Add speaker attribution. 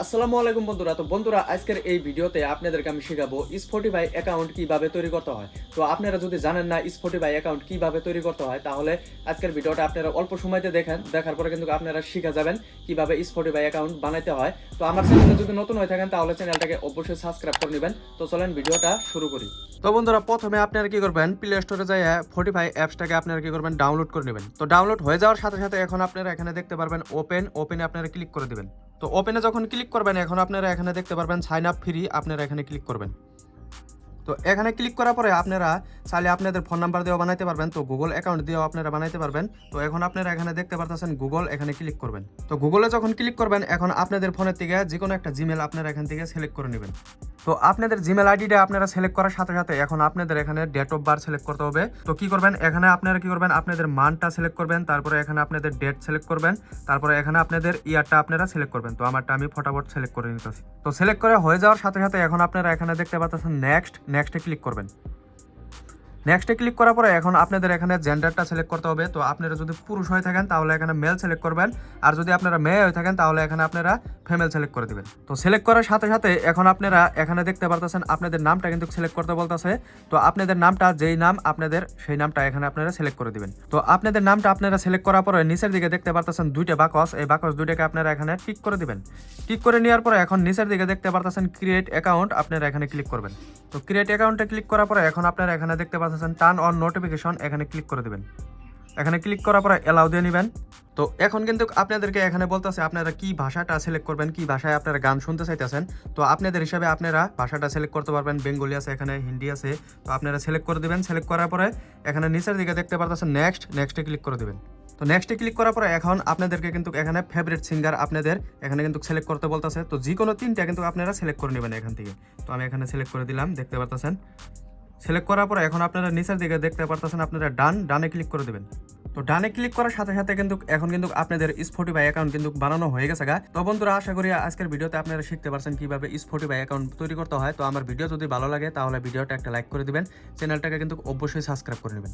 Speaker 1: আসসালামু আলাইকুম বন্ধুরা। তো বন্ধুরা, আজকের এই ভিডিওতে আপনাদেরকে আমি শেখাবো স্পটিফাই অ্যাকাউন্ট কিভাবে তৈরি করতে হয়। তো আপনারা যদি জানেন না স্পটিফাই অ্যাকাউন্ট কিভাবে তৈরি করতে হয়, তাহলে আজকের ভিডিওটা আপনারা অল্প সময়তে দেখেন। দেখার পরে কিন্তু আপনারা শিখে যাবেন কিভাবে স্পটিফাই অ্যাকাউন্ট বানাইতে হয়। তো আমার চ্যানেলে যদি নতুন হয়ে থাকেন তাহলে চ্যানেলটাকে অবশ্যই সাবস্ক্রাইব করে নেবেন। তো চলেন ভিডিওটা শুরু করি। তো বন্ধুরা, প্রথমে আপনারা কি করবেন, প্লে স্টোরে যাই স্পটিফাই অ্যাপসটাকে আপনারা কি করবেন, ডাউনলোড করে নেবেন। তো ডাউনলোড হয়ে যাওয়ার সাথে সাথে এখন আপনারা এখানে দেখতে পারবেন ওপেনে আপনারা ক্লিক করে দিবেন। তো ওপেনে যখন ক্লিক করবেন, এখন আপনারা এখানে দেখতে পারবেন সাইন আপ ফ্রি, আপনারা এখানে ক্লিক করবেন। তো এখানে ক্লিক করার পরে আপনারা চাইলে আপনাদের ফোন নাম্বার দিয়েও বানাইতে পারবেন, তো গুগল অ্যাকাউন্ট দিয়েও আপনারা বানাইতে পারবেন। তো এখন আপনারা এখানে দেখতে পারতেছেন গুগল, এখানে ক্লিক করবেন। তো গুগলে যখন ক্লিক করবেন, এখন আপনাদের ফোনের থেকে যে কোনো একটা জিমেল আপনারা এখান থেকে সিলেক্ট করে নেবেন। তো আপনাদের জিমেল আইডিটা আপনারা সিলেক্ট করার সাথে সাথে এখন আপনাদের এখানে ডেট অফ বার্থ সিলেক্ট করতে হবে। তো কি করবেন, এখানে আপনারা কি করবেন, আপনাদের মান্থটা সিলেক্ট করবেন, তারপরে এখানে আপনাদের ডেট সিলেক্ট করবেন, তারপরে এখানে আপনাদের ইয়ারটা আপনারা সিলেক্ট করবেন। তো আমারটা আমি ফটাফট সিলেক্ট করে নিতেছি। তো সিলেক্ট করে হয়ে যাওয়ার সাথে সাথে এখন আপনারা এখানে দেখতে পাচ্ছেন নেক্সটে ক্লিক করবেন। নেক্সটে ক্লিক করার পরে এখন আপনাদের এখানে জেন্ডারটা সিলেক্ট করতে হবে। তো আপনারা যদি পুরুষ হয়ে থাকেন তাহলে এখানে মেল সিলেক্ট করবেন, আর যদি আপনারা মেয়ে হয়ে থাকেন তাহলে এখানে আপনারা ফিমেল সিলেক্ট করে দিবেন। তো সিলেক্ট করার সাথে সাথে এখন আপনারা এখানে দেখতে পারতেছেন আপনাদের নামটা কিন্তু সিলেক্ট করতে বলতেছে। তো আপনাদের নামটা যেই নাম আপনাদের, সেই নামটা এখানে আপনারা সিলেক্ট করে দিবেন। তো আপনাদের নামটা আপনারা সিলেক্ট করার পরে নিচের দিকে দেখতে পারতেছেন দুইটা বাক্স, এই বাক্স দুইটাকে আপনারা এখানে টিক করে দিবেন। টিক করে নেওয়ার পরে এখন নিচের দিকে দেখতে পারতেছেন ক্রিয়েট অ্যাকাউন্ট, আপনারা এখানে ক্লিক করবেন। তো ক্রিয়েট অ্যাকাউন্টে ক্লিক করার পরে এখন আপনারা এখানে দেখতে পাচ্ছেন টার্ন অন নোটিফিকেশন, এখানে ক্লিক করে দিবেন। এখানে ক্লিক করার পরে অ্যালাউ দিয়ে নেবেন। তো এখন কিন্তু আপনাদেরকে এখানে বলতেছে আপনারা কি ভাষাটা সিলেক্ট করবেন, কি ভাষায় আপনারা গান শুনতে চাইতেছেন। তো আপনাদের হিসাবে আপনারা ভাষাটা সিলেক্ট করতে পারবেন, বেঙ্গলি আছে, এখানে হিন্দি আছে। তো আপনারা সিলেক্ট করে দিবেন। সিলেক্ট করার পরে এখানে নিচের দিকে দেখতে পাচ্ছেন নেক্সটে ক্লিক করে দিবেন। তো নেক্সটে ক্লিক করার পরে এখন আপনাদেরকে কিন্তু এখানে ফেভারিট সিঙ্গার আপনাদের এখানে কিন্তু সিলেক্ট করতে বলতেছে। তো যে কোনো তিনটা কিন্তু আপনারা সিলেক্ট করে নেবেন এখান থেকে। তো আমি এখানে সিলেক্ট করে দিলাম, দেখতে পারতেছেন। সিলেক্ট করার পরে এখন আপনারা নিচের দিকে দেখতে পারতেছেন আপনারা ডানে ক্লিক করে দেবেন। তো ডানে ক্লিক করার সাথে সাথে কিন্তু এখন কিন্তু আপনাদের স্পটিফাই অ্যাকাউন্ট কিন্তু বানানো হয়ে গেছে গা। তো বন্ধুরা, আশা করি আজকের ভিডিওতে আপনারা শিখতে পারছেন কিভাবে স্পটিফাই অ্যাকাউন্ট তৈরি করতে হয়। তো আমার ভিডিও যদি ভালো লাগে তাহলে ভিডিওটা একটা লাইক করে দিবেন, চ্যানেলটাকে কিন্তু অবশ্যই সাবস্ক্রাইব করে নেবেন।